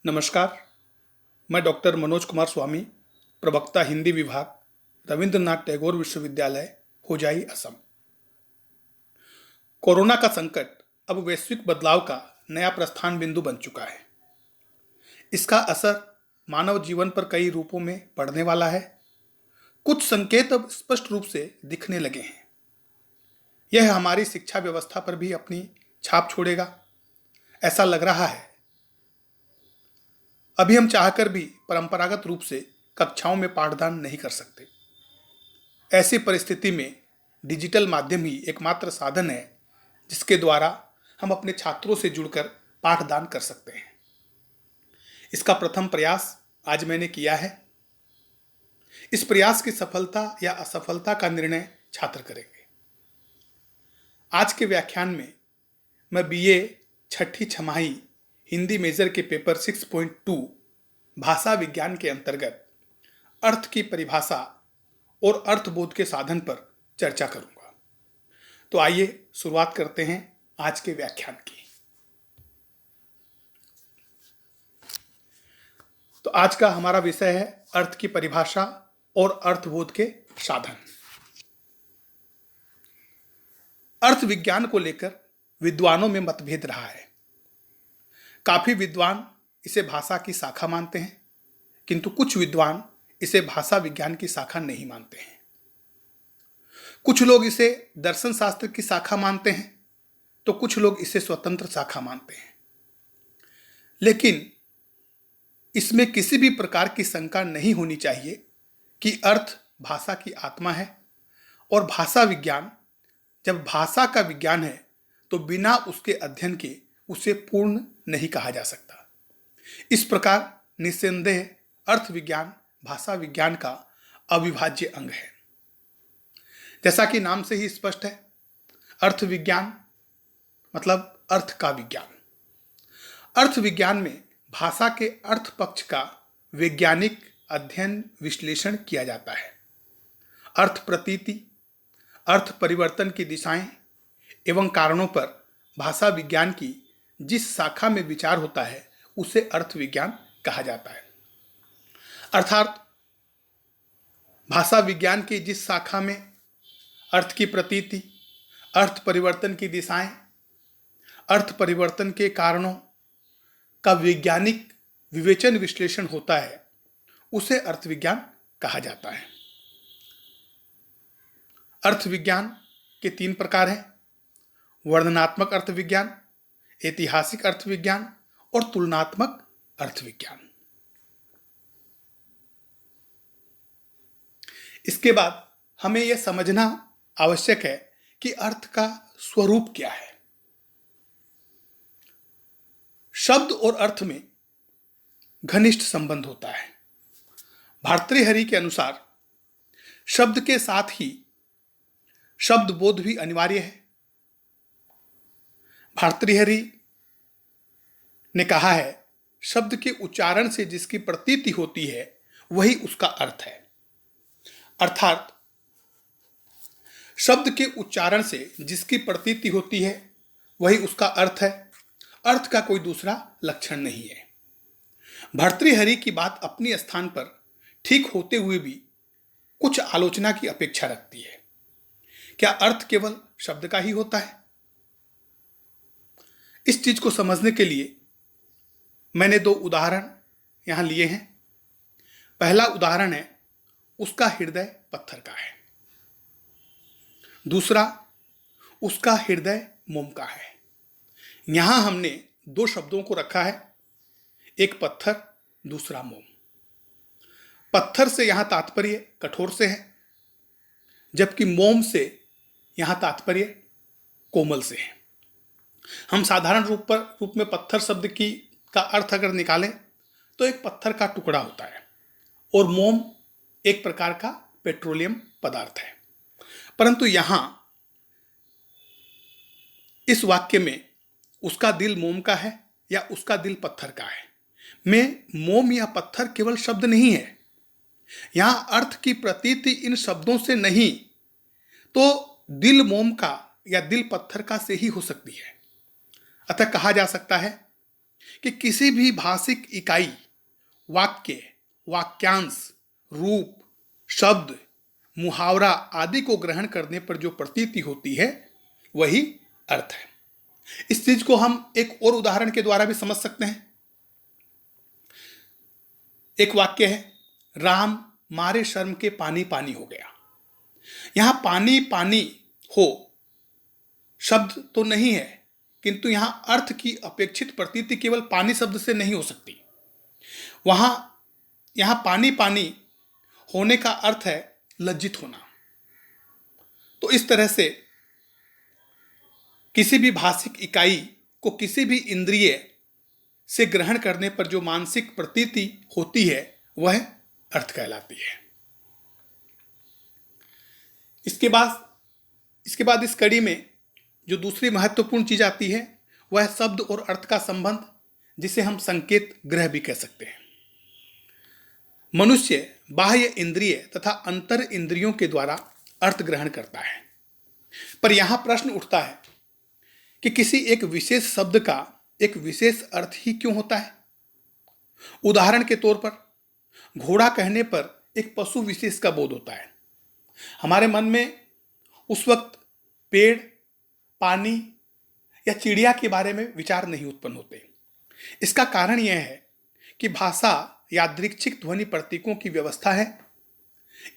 नमस्कार। मैं डॉक्टर मनोज कुमार स्वामी, प्रवक्ता हिंदी विभाग, रविंद्रनाथ टैगोर विश्वविद्यालय, होजाई, असम। कोरोना का संकट अब वैश्विक बदलाव का नया प्रस्थान बिंदु बन चुका है। इसका असर मानव जीवन पर कई रूपों में पड़ने वाला है। कुछ संकेत अब स्पष्ट रूप से दिखने लगे हैं। यह हमारी शिक्षा व्यवस्था पर भी अपनी छाप छोड़ेगा, ऐसा लग रहा है। अभी हम चाहकर भी परंपरागत रूप से कक्षाओं में पाठदान नहीं कर सकते। ऐसी परिस्थिति में डिजिटल माध्यम ही एकमात्र साधन है जिसके द्वारा हम अपने छात्रों से जुड़कर पाठदान कर सकते हैं। इसका प्रथम प्रयास आज मैंने किया है। इस प्रयास की सफलता या असफलता का निर्णय छात्र करेंगे। आज के व्याख्यान में मैं बीए छठी छमाही हिंदी मेजर के पेपर 6.2 भाषा विज्ञान के अंतर्गत अर्थ की परिभाषा और अर्थबोध के साधन पर चर्चा करूंगा। तो आइए शुरुआत करते हैं आज के व्याख्यान की। तो आज का हमारा विषय है अर्थ की परिभाषा और अर्थबोध के साधन। अर्थ विज्ञान को लेकर विद्वानों में मतभेद रहा है। काफी विद्वान इसे भाषा की शाखा मानते हैं, किंतु कुछ विद्वान इसे भाषा विज्ञान की शाखा नहीं मानते हैं। कुछ लोग इसे दर्शन शास्त्र की शाखा मानते हैं, तो कुछ लोग इसे स्वतंत्र शाखा मानते हैं। लेकिन इसमें किसी भी प्रकार की शंका नहीं होनी चाहिए कि अर्थ भाषा की आत्मा है और भाषा विज्ञान जब भाषा का विज्ञान है तो बिना उसके अध्ययन के उसे पूर्ण नहीं कहा जा सकता। इस प्रकार निस्संदेह अर्थ विज्ञान भाषा विज्ञान का अविभाज्य अंग है। जैसा कि नाम से ही स्पष्ट है, अर्थ विज्ञान मतलब अर्थ का विज्ञान। अर्थ विज्ञान में भाषा के अर्थ पक्ष का वैज्ञानिक अध्ययन विश्लेषण किया जाता है। अर्थ प्रतीति, अर्थ परिवर्तन की दिशाएं एवं कारणों पर भाषा विज्ञान की जिस शाखा में विचार होता है उसे अर्थ विज्ञान कहा जाता है। अर्थात भाषा विज्ञान की जिस शाखा में अर्थ की प्रतीति, अर्थ परिवर्तन की दिशाएं, अर्थ परिवर्तन के कारणों का वैज्ञानिक विवेचन विश्लेषण होता है उसे अर्थ विज्ञान कहा जाता है। अर्थ विज्ञान के 3 प्रकार हैं: वर्णनात्मक अर्थ विज्ञान, ऐतिहासिक अर्थ विज्ञान और तुलनात्मक अर्थ विज्ञान। इसके बाद हमें यह समझना आवश्यक है कि अर्थ का स्वरूप क्या है। शब्द और अर्थ में घनिष्ठ संबंध होता है। भर्तृहरि के अनुसार शब्द के साथ ही शब्द बोध भी अनिवार्य है। भर्तृहरि ने कहा है, शब्द के उच्चारण से जिसकी प्रतीति होती है वही उसका अर्थ है। अर्थात शब्द के उच्चारण से जिसकी प्रतीति होती है वही उसका अर्थ है। अर्थ का कोई दूसरा लक्षण नहीं है। भर्तृहरि की बात अपने स्थान पर ठीक होते हुए भी कुछ आलोचना की अपेक्षा रखती है। क्या अर्थ केवल शब्द का ही होता है? इस चीज को समझने के लिए मैंने 2 उदाहरण यहां लिए हैं। पहला उदाहरण है उसका हृदय पत्थर का है, दूसरा उसका हृदय मोम का है। यहां हमने 2 शब्दों को रखा है, एक पत्थर, दूसरा मोम। पत्थर से यहां तात्पर्य कठोर से है, जबकि मोम से यहां तात्पर्य कोमल से है। हम साधारण रूप में पत्थर शब्द का अर्थ अगर निकालें तो एक पत्थर का टुकड़ा होता है और मोम एक प्रकार का पेट्रोलियम पदार्थ है। परंतु यहां इस वाक्य में उसका दिल मोम का है या उसका दिल पत्थर का है में मोम या पत्थर केवल शब्द नहीं है। यहां अर्थ की प्रतीति इन शब्दों से नहीं तो दिल मोम का या दिल पत्थर का से ही हो सकती है। अतः कहा जा सकता है कि किसी भी भाषिक इकाई, वाक्य, वाक्यांश, रूप, शब्द, मुहावरा आदि को ग्रहण करने पर जो प्रतीति होती है वही अर्थ है। इस चीज को हम एक और उदाहरण के द्वारा भी समझ सकते हैं। एक वाक्य है, राम मारे शर्म के पानी पानी हो गया। यहां पानी पानी हो शब्द तो नहीं है, किंतु यहां अर्थ की अपेक्षित प्रतीति केवल पानी शब्द से नहीं हो सकती। यहां पानी पानी होने का अर्थ है लज्जित होना। तो इस तरह से किसी भी भाषिक इकाई को किसी भी इंद्रिय से ग्रहण करने पर जो मानसिक प्रतीति होती है वह अर्थ कहलाती है। इसके बाद इस कड़ी में जो दूसरी महत्वपूर्ण चीज आती है वह शब्द और अर्थ का संबंध, जिसे हम संकेत ग्रह भी कह सकते हैं। मनुष्य बाह्य इंद्रिय तथा अंतर इंद्रियों के द्वारा अर्थ ग्रहण करता है, पर यहां प्रश्न उठता है कि किसी एक विशेष शब्द का एक विशेष अर्थ ही क्यों होता है। उदाहरण के तौर पर घोड़ा कहने पर एक पशु विशेष का बोध होता है। हमारे मन में उस वक्त पेड़, पानी या चिड़िया के बारे में विचार नहीं उत्पन्न होते। इसका कारण यह है कि भाषा यादृच्छिक ध्वनि प्रतीकों की व्यवस्था है।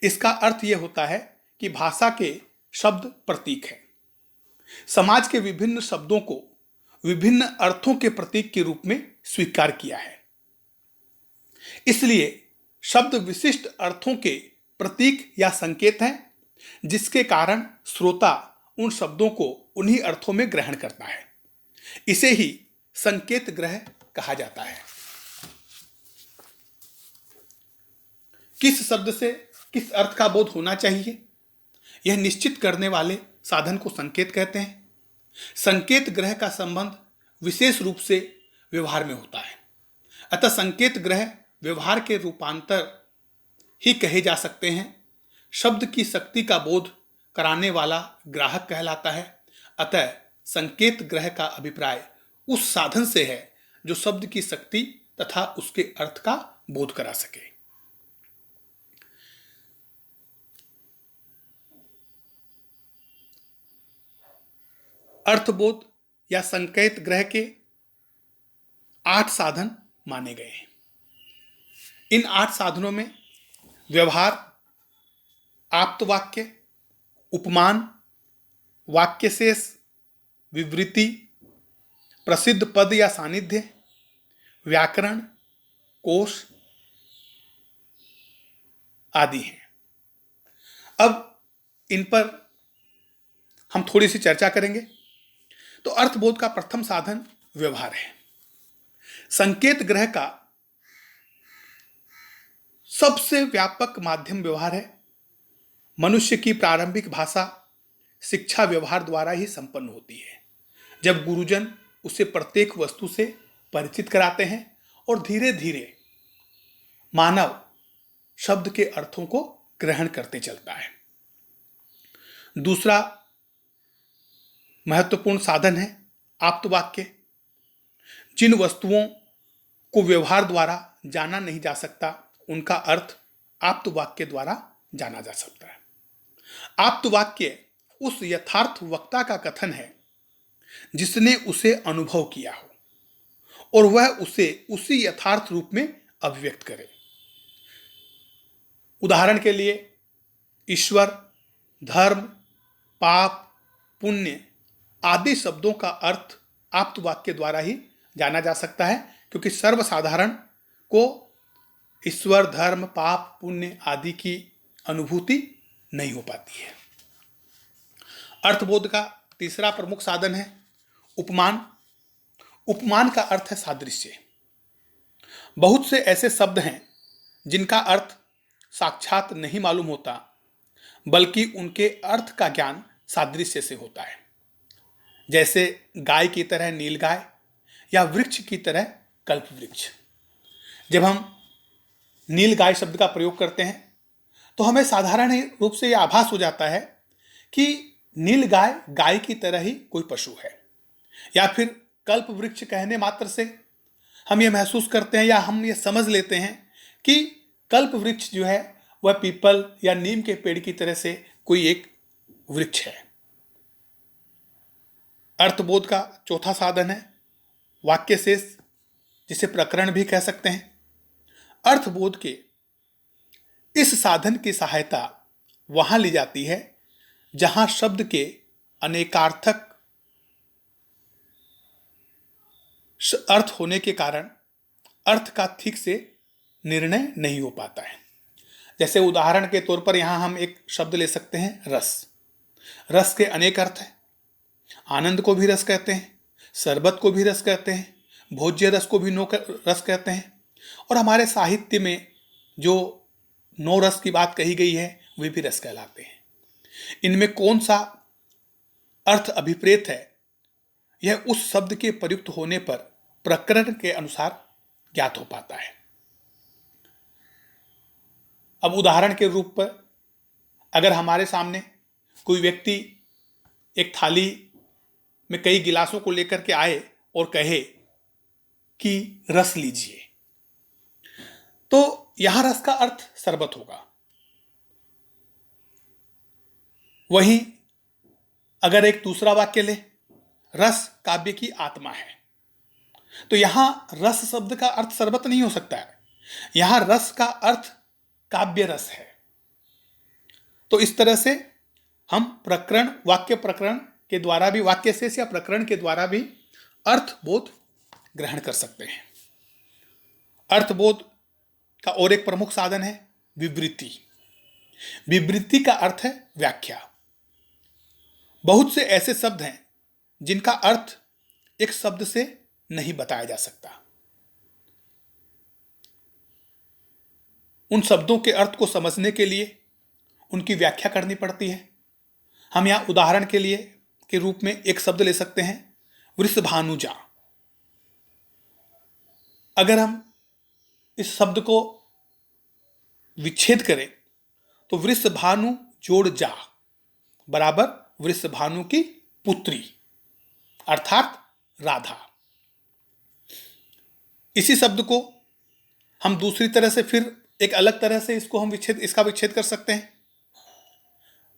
इसका अर्थ यह होता है कि भाषा के शब्द प्रतीक हैं। समाज के विभिन्न शब्दों को विभिन्न अर्थों के प्रतीक के रूप में स्वीकार किया है। इसलिए शब्द विशिष्ट अर्थों के प्रतीक या संकेत हैं, जिसके कारण श्रोता उन शब्दों को उन्हीं अर्थों में ग्रहण करता है। इसे ही संकेत ग्रह कहा जाता है। किस शब्द से किस अर्थ का बोध होना चाहिए, यह निश्चित करने वाले साधन को संकेत कहते हैं। संकेत ग्रह का संबंध विशेष रूप से व्यवहार में होता है। अतः संकेत ग्रह व्यवहार के रूपांतर ही कहे जा सकते हैं। शब्द की शक्ति का बोध कराने वाला ग्राहक कहलाता है। अतः संकेत ग्रह का अभिप्राय उस साधन से है जो शब्द की शक्ति तथा उसके अर्थ का बोध करा सके। अर्थबोध या संकेत ग्रह के 8 साधन माने गए हैं। इन 8 साधनों में व्यवहार, आप्तवाक्य, उपमान, वाक्यशेष, विवृति, प्रसिद्ध पद या सानिध्य, व्याकरण, कोश आदि हैं। अब इन पर हम थोड़ी सी चर्चा करेंगे। तो अर्थबोध का प्रथम साधन व्यवहार है। संकेत ग्रह का सबसे व्यापक माध्यम व्यवहार है। मनुष्य की प्रारंभिक भाषा शिक्षा व्यवहार द्वारा ही संपन्न होती है, जब गुरुजन उसे प्रत्येक वस्तु से परिचित कराते हैं और धीरे धीरे मानव शब्द के अर्थों को ग्रहण करते चलता है। दूसरा महत्वपूर्ण साधन है आप्तवाक्य। जिन वस्तुओं को व्यवहार द्वारा जाना नहीं जा सकता, उनका अर्थ आप्तवाक्य द्वारा जाना जा सकता है। आप्तवाक्य उस यथार्थ वक्ता का कथन है जिसने उसे अनुभव किया हो और वह उसे उसी यथार्थ रूप में अभिव्यक्त करे। उदाहरण के लिए ईश्वर, धर्म, पाप, पुण्य आदि शब्दों का अर्थ आप्तवाक्य द्वारा ही जाना जा सकता है, क्योंकि सर्वसाधारण को ईश्वर, धर्म, पाप, पुण्य आदि की अनुभूति नहीं हो पाती है। अर्थबोध का तीसरा प्रमुख साधन है उपमान। उपमान का अर्थ है सादृश्य। बहुत से ऐसे शब्द हैं जिनका अर्थ साक्षात नहीं मालूम होता, बल्कि उनके अर्थ का ज्ञान सादृश्य से होता है। जैसे गाय की तरह नीलगाय या वृक्ष की तरह कल्प वृक्ष। जब हम नीलगाय शब्द का प्रयोग करते हैं तो हमें साधारण रूप से यह आभास हो जाता है कि नीलगाय गाय की तरह ही कोई पशु है, या फिर कल्प वृक्ष कहने मात्र से हम ये महसूस करते हैं या हम ये समझ लेते हैं कि कल्प वृक्ष जो है वह पीपल या नीम के पेड़ की तरह से कोई एक वृक्ष है। अर्थबोध का चौथा साधन है वाक्य शेष, जिसे प्रकरण भी कह सकते हैं। अर्थबोध के इस साधन की सहायता वहां ली जाती है जहां शब्द के अनेकार्थक अर्थ होने के कारण अर्थ का ठीक से निर्णय नहीं हो पाता है। जैसे उदाहरण के तौर पर यहां हम एक शब्द ले सकते हैं रस। रस के अनेक अर्थ हैं। आनंद को भी रस कहते हैं, शरबत को भी रस कहते हैं, भोज्य रस को भी रस कहते हैं, और हमारे साहित्य में जो 9 रस की बात कही गई है वे भी रस कहलाते हैं। इनमें कौन सा अर्थ अभिप्रेत है यह उस शब्द के प्रयुक्त होने पर प्रकरण के अनुसार ज्ञात हो पाता है। अब उदाहरण के रूप पर अगर हमारे सामने कोई व्यक्ति एक थाली में कई गिलासों को लेकर के आए और कहे कि रस लीजिए, तो यहां रस का अर्थ शरबत होगा। वहीं अगर एक दूसरा वाक्य ले, रस काव्य की आत्मा है, तो यहां रस शब्द का अर्थ शरबत नहीं हो सकता है। यहां रस का अर्थ काव्य रस है। तो इस तरह से हम प्रकरण, वाक्य प्रकरण के द्वारा भी, वाक्य शेष या प्रकरण के द्वारा भी अर्थबोध ग्रहण कर सकते हैं। अर्थबोध का और एक प्रमुख साधन है विवृत्ति। विवृत्ति का अर्थ है व्याख्या। बहुत से ऐसे शब्द हैं जिनका अर्थ एक शब्द से नहीं बताया जा सकता। उन शब्दों के अर्थ को समझने के लिए उनकी व्याख्या करनी पड़ती है। हम यहां उदाहरण के लिए के रूप में एक शब्द ले सकते हैं वृषभानुजा। अगर हम इस शब्द को विच्छेद करें तो वृषभानु जोड़ जा बराबर वृषभानु की पुत्री अर्थात राधा। इसी शब्द को हम दूसरी तरह से, फिर एक अलग तरह से इसको हम इसका विच्छेद कर सकते हैं।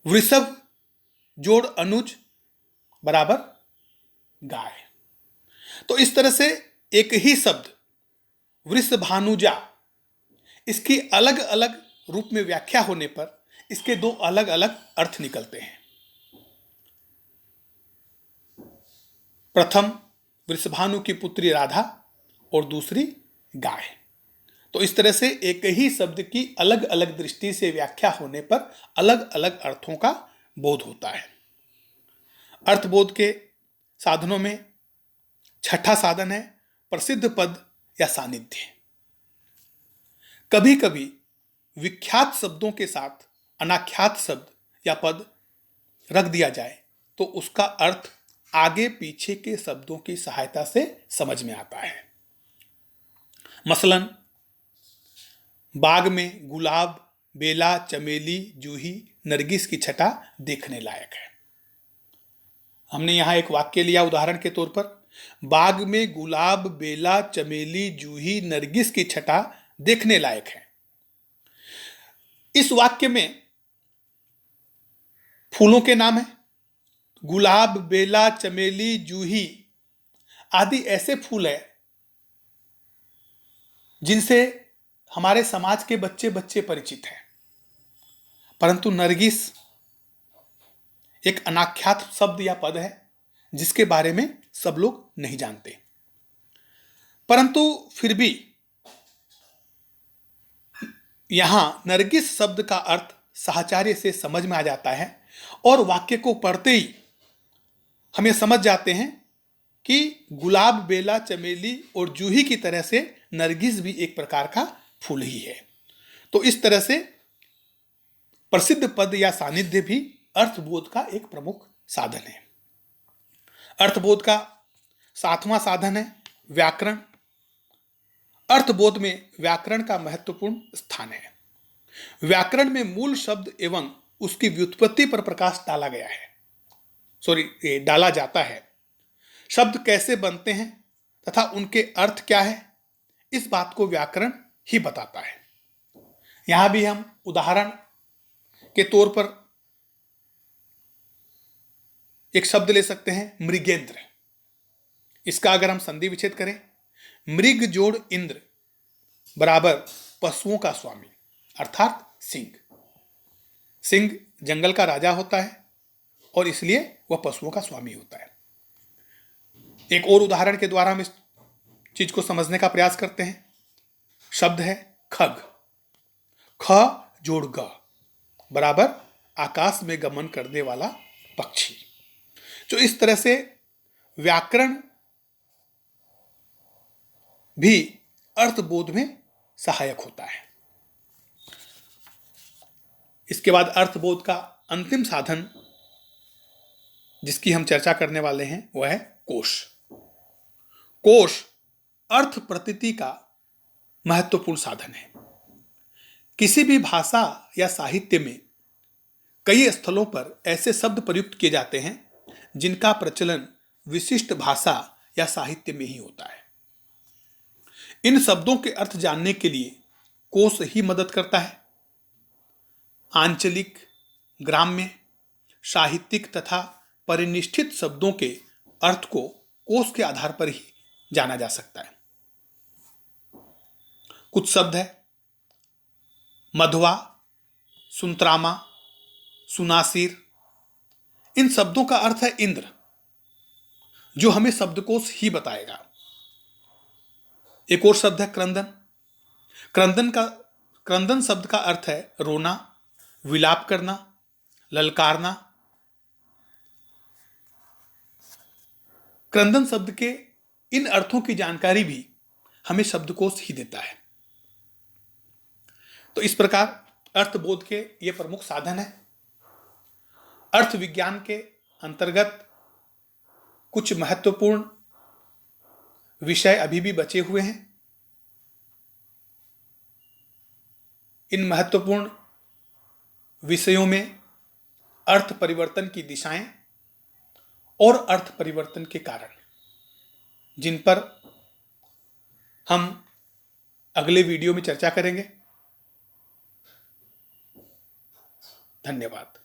वृषभ जोड़ अनुज बराबर गाय। तो इस तरह से एक ही शब्द वृषभानुजा, इसकी अलग अलग रूप में व्याख्या होने पर इसके 2 अलग अलग अर्थ निकलते हैं। प्रथम वृषभानु की पुत्री राधा और दूसरी गाय। तो इस तरह से एक ही शब्द की अलग अलग दृष्टि से व्याख्या होने पर अलग अलग अर्थों का बोध होता है। अर्थबोध के साधनों में छठा साधन है प्रसिद्ध पद या सानिध्य। कभी कभी विख्यात शब्दों के साथ अनाख्यात शब्द या पद रख दिया जाए तो उसका अर्थ आगे पीछे के शब्दों की सहायता से समझ में आता है। मसलन बाग में गुलाब, बेला, चमेली, जूही, नरगिस की छटा देखने लायक है। हमने यहां एक वाक्य लिया उदाहरण के तौर पर, बाग में गुलाब, बेला, चमेली, जूही, नरगिस की छटा देखने लायक है। इस वाक्य में फूलों के नाम हैं। गुलाब, बेला, चमेली, जूही आदि ऐसे फूल हैं जिनसे हमारे समाज के बच्चे बच्चे परिचित हैं, परंतु नरगिस एक अनाख्यात शब्द या पद है जिसके बारे में सब लोग नहीं जानते। परंतु फिर भी यहां नरगिस शब्द का अर्थ साहचर्य से समझ में आ जाता है और वाक्य को पढ़ते ही हम ये समझ जाते हैं कि गुलाब, बेला, चमेली और जूही की तरह से नरगिस भी एक प्रकार का फूल ही है। तो इस तरह से प्रसिद्ध पद या सानिध्य भी अर्थबोध का एक प्रमुख साधन है। अर्थबोध का 7वां साधन है व्याकरण। अर्थबोध में व्याकरण का महत्वपूर्ण स्थान है। व्याकरण में मूल शब्द एवं उसकी व्युत्पत्ति पर प्रकाश डाला जाता है। शब्द कैसे बनते हैं तथा उनके अर्थ क्या है, इस बात को व्याकरण ही बताता है। यहां भी हम उदाहरण के तौर पर एक शब्द ले सकते हैं, मृगेंद्र। इसका अगर हम संधि विच्छेद करें, मृग जोड़ इंद्र बराबर पशुओं का स्वामी, अर्थात सिंह। सिंह जंगल का राजा होता है और इसलिए वह पशुओं का स्वामी होता है। एक और उदाहरण के द्वारा हम इस चीज को समझने का प्रयास करते हैं। शब्द है खग। ख जोड़ ग बराबर आकाश में गमन करने वाला पक्षी। जो इस तरह से व्याकरण भी अर्थबोध में सहायक होता है। इसके बाद अर्थबोध का अंतिम साधन जिसकी हम चर्चा करने वाले हैं वह है कोश। कोश अर्थ प्रतीति का महत्वपूर्ण साधन है। किसी भी भाषा या साहित्य में कई स्थलों पर ऐसे शब्द प्रयुक्त किए जाते हैं जिनका प्रचलन विशिष्ट भाषा या साहित्य में ही होता है। इन शब्दों के अर्थ जानने के लिए कोश ही मदद करता है। आंचलिक, ग्राम्य, साहित्यिक तथा परिनिष्ठित शब्दों के अर्थ को कोश के आधार पर ही जाना जा सकता है। कुछ शब्द है मधवा, सुंतरामा, सुनासिर। इन शब्दों का अर्थ है इंद्र, जो हमें शब्दकोश ही बताएगा। एक और शब्द है क्रंदन। क्रंदन शब्द का अर्थ है रोना, विलाप करना, ललकारना। क्रंदन शब्द के इन अर्थों की जानकारी भी हमें शब्दकोश ही देता है। तो इस प्रकार अर्थबोध के ये प्रमुख साधन है। अर्थ विज्ञान के अंतर्गत कुछ महत्वपूर्ण विषय अभी भी बचे हुए हैं। इन महत्वपूर्ण विषयों में अर्थ परिवर्तन की दिशाएं और अर्थ परिवर्तन के कारण, जिन पर हम अगले वीडियो में चर्चा करेंगे। धन्यवाद।